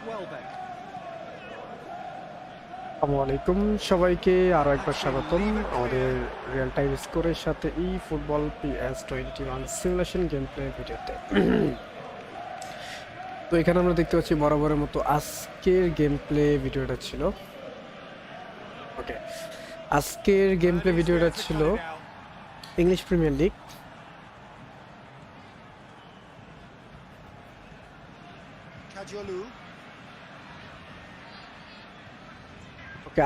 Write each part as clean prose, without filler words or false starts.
আসসালামু আলাইকুম সবাইকে আরো একবার স্বাগতম আমাদের রিয়েল টাইম স্কোরের সাথে eFootball PES 21 simulation game play ভিডিওতে। তো এখানে আমরা দেখতে পাচ্ছি বরাবরের মতো আজকের গেম প্লে ভিডিওটা ছিল আজকের গেম প্লে ভিডিওটা ছিল ইংলিশ প্রিমিয়ার লিগ।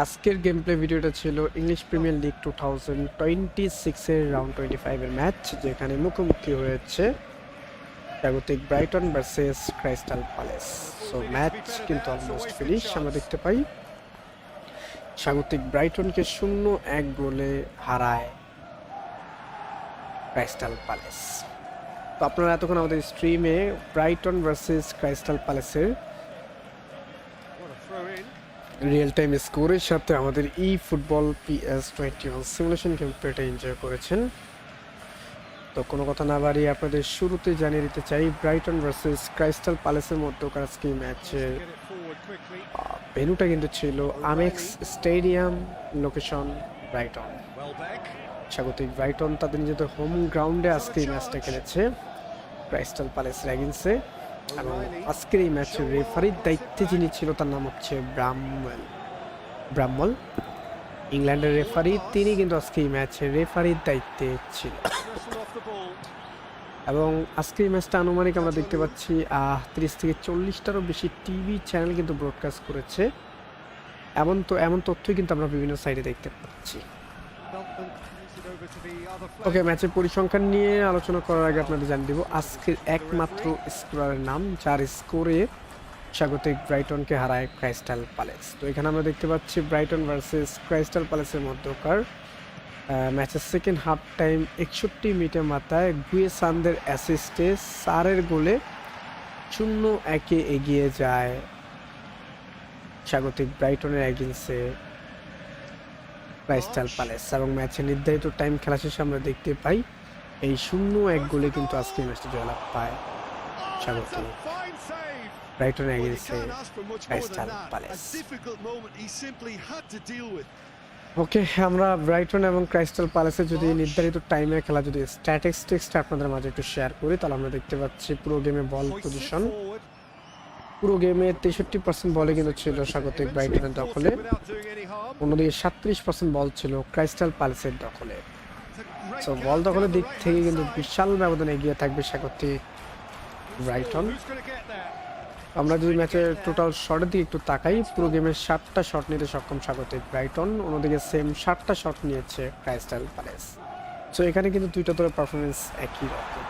আজকের গেম প্লে ভিডিওটা ছিল ইংলিশ প্রিমিয়ার লিগ 2026 এর রাউন্ড 25 এর ম্যাচ, যেখানে মুখোমুখি হয়েছে স্বাগতিক Brighton versus ক্রাইস্টাল palace. So match কিন্তু অলমোস্ট ফিনিশ। আমরা দেখতে পাই স্বাগতিক ব্রাইটনকে 0-1 গোলে হারায় ক্রাইস্টাল প্যালেস। তো আপনারা এতক্ষণ আমাদের স্ট্রিমে ব্রাইটন ভার্সেস ক্রাইস্টাল প্যালেসের রিয়েল টাইম স্কোরের সাথে আমাদের eFootball PES 21 সিমুলেশন গেম প্লেটা এনজয় করেছেন। তো কোনো কথা না বাড়িয়ে আপনাদের শুরুতে জানিয়ে দিতে চাই ব্রাইটন ভার্সেস ক্রাইস্টাল প্যালেসের মধ্যকার আজকে ম্যাচের ভেন্যুটা কিন্তু ছিল আমেক্স স্টেডিয়াম, লোকেশন ব্রাইটন। স্বাগতিক ব্রাইটন তাদের নিজেদের হোম গ্রাউন্ডে আজকে এই ম্যাচটা খেলেছে ক্রাইস্টাল প্যালেসের এগেইনস্টে, এবং আজকের এই ম্যাচের রেফারির দায়িত্বে যিনি ছিল তার নাম হচ্ছে ব্রামল, ইংল্যান্ডের রেফারি। তিনি কিন্তু আজকে এই ম্যাচের রেফারির দায়িত্বে ছিল, এবং আজকের এই ম্যাচটা আনুমানিক আমরা দেখতে পাচ্ছি 30 থেকে 40টারও বেশি টিভি চ্যানেল কিন্তু ব্রডকাস্ট করেছে। এমন তথ্যই কিন্তু আমরা বিভিন্ন সাইটে দেখতে পাচ্ছি। ম্যাচের পরিসংখ্যান নিয়ে আলোচনা করার আগে আপনাদের জানিয়ে দেব আজকের একমাত্র স্কোরারের নাম যার স্কোরে স্বাগতিক ব্রাইটনকে হারায় ক্রাইস্টাল প্যালেস। তো এখানে আমরা দেখতে পাচ্ছি ব্রাইটন ভার্সেস ক্রাইস্টাল প্যালেসের মধ্যকার ম্যাচের সেকেন্ড হাফ টাইম 61 মিনিটের মাথায় গুয়েসানদের অ্যাসিস্টে সারের গোলে 0-1 এগিয়ে যায় স্বাগতিক ব্রাইটনের এগেইনস্টে ক্রাইস্টাল প্যালেস, এবং ম্যাচের নির্ধারিত টাইম খেলা শেষে আমরা দেখতে পাই এই 0-1 গোলে কিন্তু আজকে ম্যাচটি জয়লাভ পায় স্বাগতিক ব্রাইটনের এগেইনস্টে ক্রাইস্টাল প্যালেস। আমরা ব্রাইটন এবং ক্রাইস্টাল প্যালেসের যদি নির্ধারিত টাইমে খেলা যদি স্ট্যাটিস্টিক্সটা আপনাদের মাঝে একটু শেয়ার করি, তাহলে আমরা দেখতে পাচ্ছি পুরো গেমে বল পজিশন, পুরো গেমে 63% বলে কিন্তু ছিল স্বাগতিক ব্রাইটনের দখলে, অন্যদিকে 37% বল ছিল ক্রাইস্টাল প্যালেসের দখলে। সো বল দখলের দিক থেকে কিন্তু বিশাল ব্যবধানে এগিয়ে থাকবে স্বাগতিক ব্রাইটন। আমরা যদি ম্যাচের টোটাল শটের দিকে একটু তাকাই, পুরো গেমে 7টা শট নিতে সক্ষম স্বাগতিক ব্রাইটন, অন্যদিকে সেম 7টা শট নিয়েছে ক্রাইস্টাল প্যালেস। সো এখানে কিন্তু দুইটা দলের পারফরমেন্স একই রকম।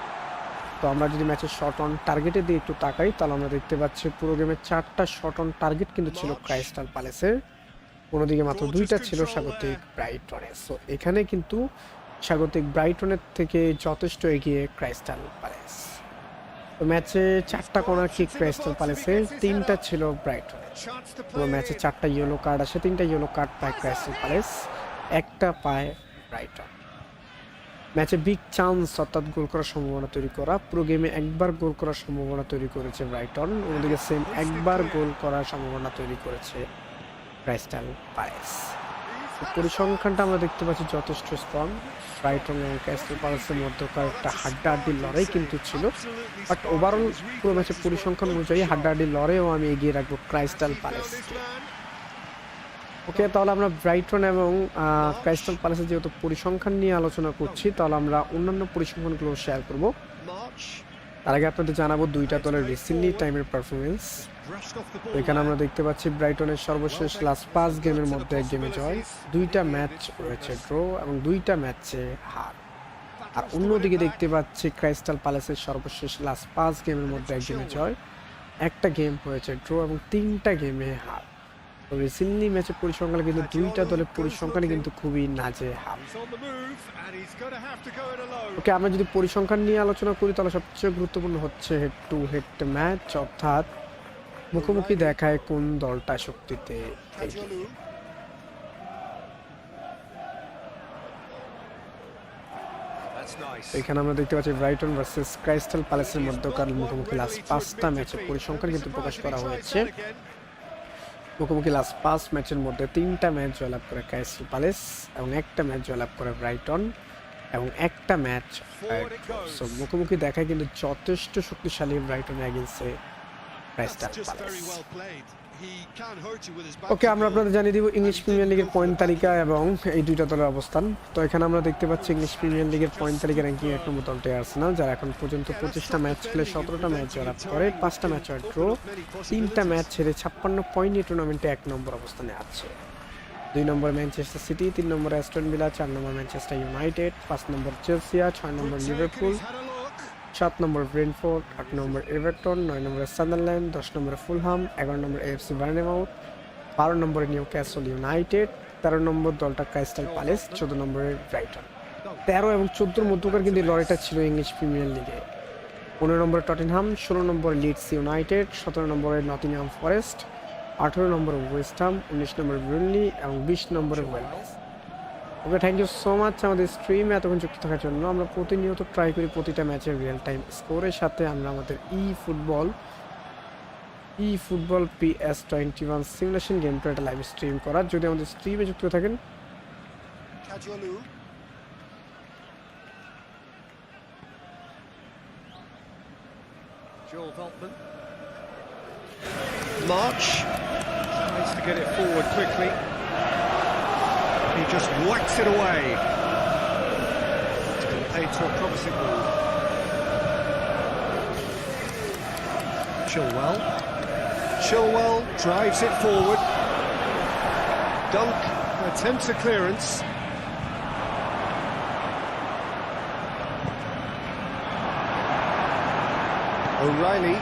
তো আমরা যদি ম্যাচের শট অন টার্গেটের দিকে একটু তাকাই, তাহলে আমরা দেখতে পাচ্ছি পুরো গেমে 4টা শট অন টার্গেট কিন্তু ছিল ক্রাইস্টাল প্যালেসের, অন্যদিকে মাত্র 2টা ছিল স্বাগতিক ব্রাইটনের। সো এখানে কিন্তু স্বাগতিক ব্রাইটনের থেকে যথেষ্ট এগিয়ে ক্রাইস্টাল প্যালেস। তো ম্যাচে 4টা কর্নার কিক ক্রাইস্টাল প্যালেসের, 3টা ছিল ব্রাইটনের। পুরো ম্যাচে 4টা ইয়েলো কার্ড আসে, 3টা ইয়েলো কার্ড পায় ক্রাইস্টাল প্যালেস, 1টা পায় ব্রাইটন। ম্যাচে বিগ চান্স অর্থাৎ গোল করার সম্ভাবনা তৈরি করা, পুরো গেমে একবার গোল করার সম্ভাবনা তৈরি করেছে ব্রাইটন, অন্যদিকে সেম একবার গোল করার সম্ভাবনা তৈরি করেছে ক্রাইস্টাল প্যালেস। পরিসংখ্যানটা আমরা দেখতে পাচ্ছি যথেষ্ট স্ট্রং। ব্রাইটন এবং ক্রাইস্টাল প্যালেসের মধ্যকার একটা হাড্ডাহাড্ডির লড়াই কিন্তু ছিল, বাট ওভারঅল পুরো ম্যাচের পরিসংখ্যান অনুযায়ী হাড্ডাহাড্ডির লড়াইও আমি এগিয়ে রাখবো ক্রাইস্টাল প্যালেসকে। তাহলে আমরা ব্রাইটন এবং ক্রাইস্টাল প্যালেসের যেহেতু পরিসংখ্যান নিয়ে আলোচনা করছি, তাহলে আমরা অন্যান্য পরিসংখ্যানগুলো শেয়ার করব। তার আগে আপনাদের জানাবো দুইটা দলের রিসেন্টলি টাইমের পারফরমেন্স। এখানে আমরা দেখতে পাচ্ছি ব্রাইটনের সর্বশেষ লাস্ট 5 গেমের মধ্যে 1 গেমে জয়, 2টা ম্যাচ রয়েছে ড্র এবং 2টা ম্যাচে হার। আর অন্যদিকে দেখতে পাচ্ছি ক্রাইস্টাল প্যালেসের সর্বশেষ লাস্ট 5 গেমের মধ্যে 1 গেমে জয়, 1টা গেম হয়েছে ড্র এবং 3টা গেমে হার। তো রিসেন্টলি ম্যাচের পরিসংখ্যান কিন্তু 2টা দলের পরিসংখ্যানই কিন্তু খুবই নাজেহাল। আমরা যদি পরিসংখ্যান নিয়ে আলোচনা করি, তাহলে সবচেয়ে গুরুত্বপূর্ণ হচ্ছে হেড টু হেড ম্যাচ, অর্থাৎ মুখোমুখি দেখায় কোন দলটা শক্তিতে এগিয়ে। এখানে আমরা দেখতে পাচ্ছি ব্রাইটন ভার্সেস ক্রাইস্টাল প্যালেসের মধ্যকার মুখোমুখি লাস্ট 5টা ম্যাচের পরিসংখ্যান কিন্তু প্রকাশ করা হয়েছে। মুখোমুখি লাস্ট 5 ম্যাচের মধ্যে 3টা ম্যাচ জয়লাভ করে ক্রাইস্টাল প্যালেস এবং 1টা ম্যাচ জয়লাভ করে ব্রাইটন এবং 1টা ম্যাচ সো মুখোমুখি দেখায় কিন্তু যথেষ্ট শক্তিশালী ব্রাইটনের এগেইনস্টে ক্রাইস্টাল প্যালেস। ওকে, আমরা আপনাদের জানিয়ে দিব ইংলিশ প্রিমিয়ার লিগের পয়েন্ট তালিকা এবং এই দুইটা দলের অবস্থান। তো এখানে আমরা দেখতে পাচ্ছি ইংলিশ প্রিমিয়ার লিগের পয়েন্ট তালিকা র্যাঙ্কিং 1 নম্বর দলটি আর্সেনাল, যারা এখন পর্যন্ত 25টা ম্যাচ খেলে 17টা ম্যাচ জয়লাভ করে, 5টা ম্যাচ ড্র, 3টা ম্যাচ ছেড়ে 56 পয়েন্ট নিয়ে টুর্নামেন্টে 1 নম্বর অবস্থানে আছে। 2 নম্বর ম্যানচেস্টার সিটি, 3 নম্বর অ্যাস্টন ভিলা, 4 নম্বর ম্যানচেস্টার ইউনাইটেড, 5 নম্বর চেলসি, 6 নম্বর লিভারপুল, 7 নম্বর ব্রেন্টফোর্ড, 8 নম্বর এভারটন, 9 নম্বরে সাদারল্যান্ড, 10 নম্বরে ফুলহাম, 11 নম্বর এএফসি বার্নেমাউথ, 12 নম্বরে নিউক্যাসল ইউনাইটেড, 13 নম্বর দলটা ক্রাইস্টাল প্যালেস, 14 নম্বরে ব্রাইটন। 13 এবং 14 মধ্যকার কিন্তু লড়াইটা ছিল ইংলিশ প্রিমিয়ার লিগে। 15 নম্বরে টটেনহাম, 16 নম্বরে লিডস ইউনাইটেড, 17 নম্বরে নটিংহাম ফরেস্ট, 18 নম্বরে ওয়েস্ট হাম, 19 নম্বরে বার্নলি এবং 20 নম্বরে Wales. Okay, thank you so much আমাদের স্ট্রিমে এতক্ষণ যুক্ত থাকার জন্য। আমরা প্রতিনিয়ত ট্রাই করি প্রতিটা ম্যাচের রিয়েল টাইম স্কোরের সাথে আমরা আমাদের eFootball PES 21 সিমুলেশন গেম প্লেটা লাইভ স্ট্রিম করার। যদি আমাদের স্ট্রিমে যুক্ত থাকেন, March tries to get it forward quickly. He just whacks it away. Paid to a promising move. Chilwell drives it forward. Dunk attempts a clearance. O'Reilly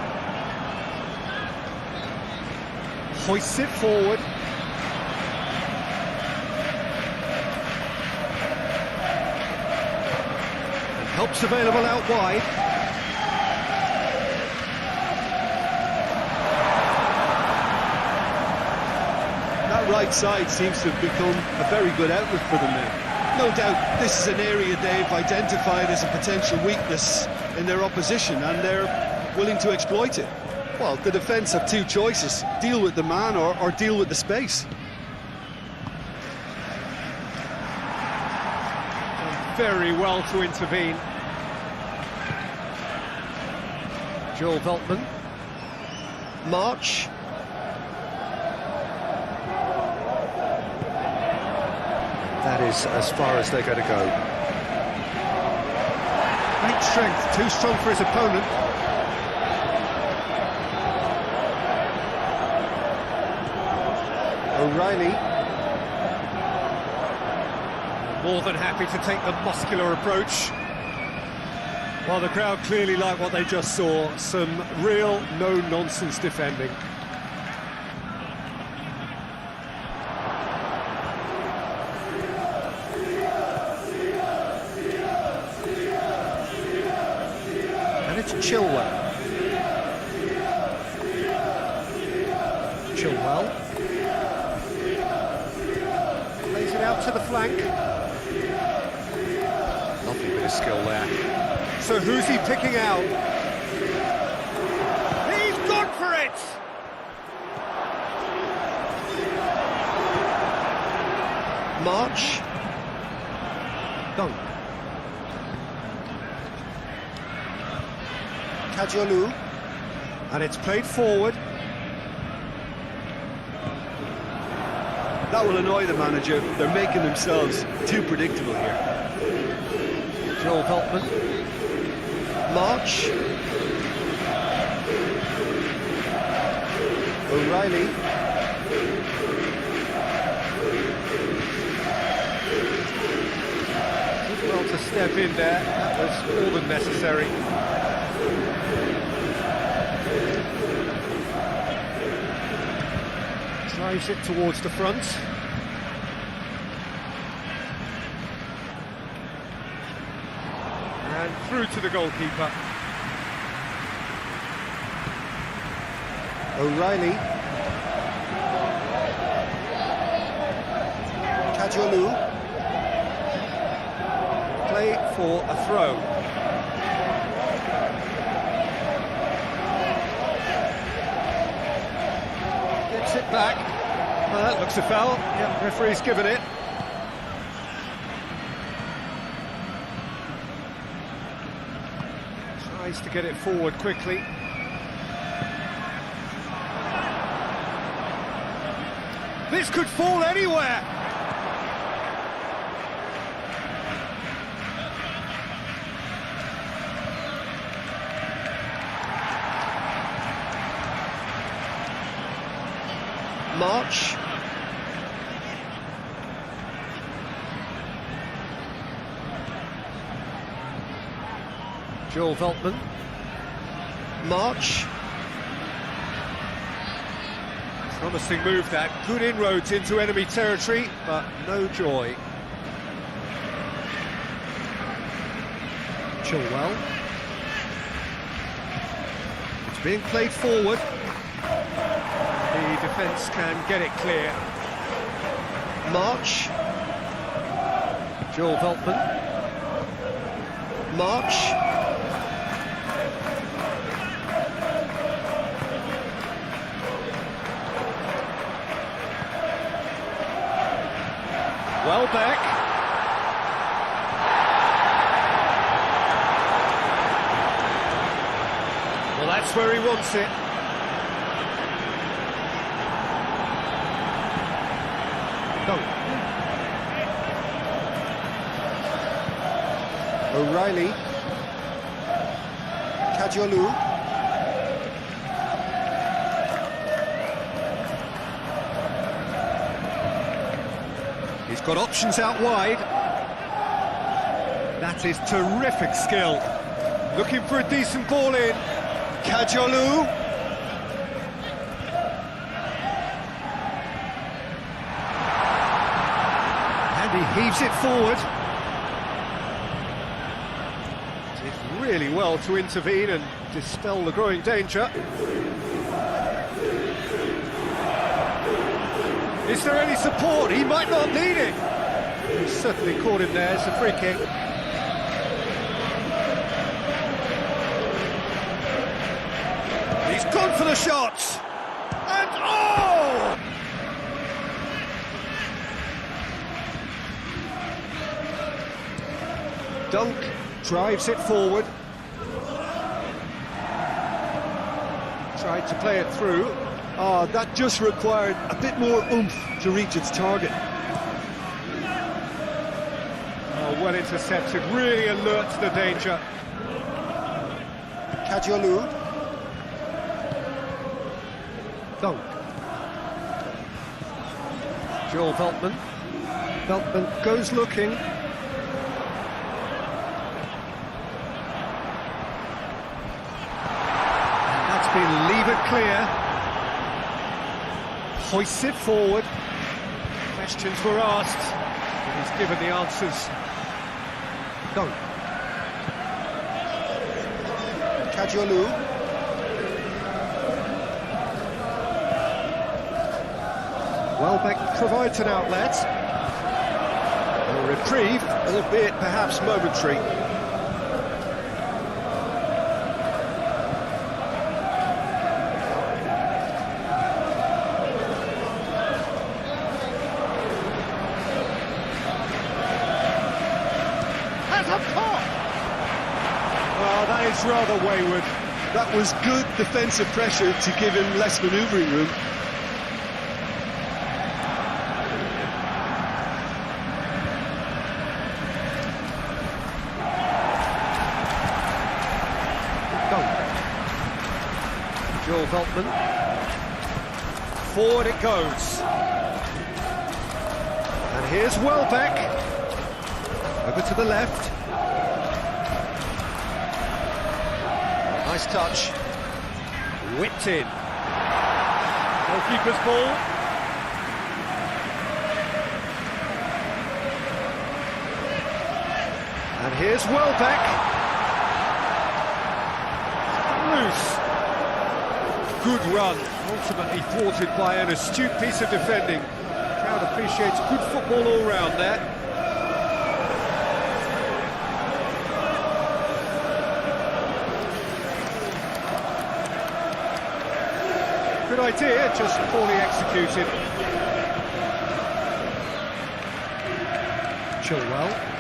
hoists it forward. And helps available out wide. That right side seems to have become a very good outlet for them now. No doubt this is an area they've identified as a potential weakness in their opposition, and they're willing to exploit it. Well, the defence have two choices: deal with the man or deal with the space. Very well to intervene. Joel Veltman. March. That is as far as they're going to go. Great strength, too strong for his opponent. O'Reilly. More than happy to take the muscular approach. While the crowd clearly like what they just saw, some real no-nonsense defending. And it's Chilwell. Plays it out to the flank. Lovely bit of skill there. So who's he picking out? He's gone for it! March. Dunk. Kajolu. And it's played forward. That will annoy the manager. They're making themselves too predictable here. Joel Veltman. March. O'Reilly. Did well to step in there. That was more than necessary. Drives it towards the front. And through to the goalkeeper. O'Reilly. Kajolu. play for a throw. Gets it back. That looks a foul. Yep, referee's given it. Tries to get it forward quickly. This could fall anywhere. March. Joel Veltman. March. Promising move that. Good inroads into enemy territory, but no joy. Chilwell. It's being played forward. The defence can get it clear. March. Joel Veltman. March. Welbeck. Well, that's where he wants it. O'Reilly. Kajolu. He's got options out wide. That is terrific skill. Looking for a decent ball in. Kajolu. And he heaves it forward. Did really well to intervene and dispel the growing danger. Is there any support? He might not need it. He certainly caught him there. It's a free kick. He's gone for the shot. And oh! Dunk drives it forward. Tried to play it through. Ah, that just required a bit more oomph to reach its target. Oh, well intercepted, really alert to the danger. Kajolu. Dunk. Joel Veltman. Veltman goes looking. And that's been levered clear. Hoists it forward. Questions were asked, but he's given the answers. Dunk. Kajolu. Welbeck provides an outlet. A reprieve, albeit perhaps momentary. Well, that is rather wayward. That was good defensive pressure to give him less manoeuvring room. Joel Veltman. Forward it goes. And here's Welbeck. Over to the left. Nice touch. Whipped in. Goalkeeper's ball. And here's Welbeck. Loose. Good run, ultimately thwarted by an astute piece of defending. The crowd appreciates good football all round there. Good idea, just poorly executed. Chilwell.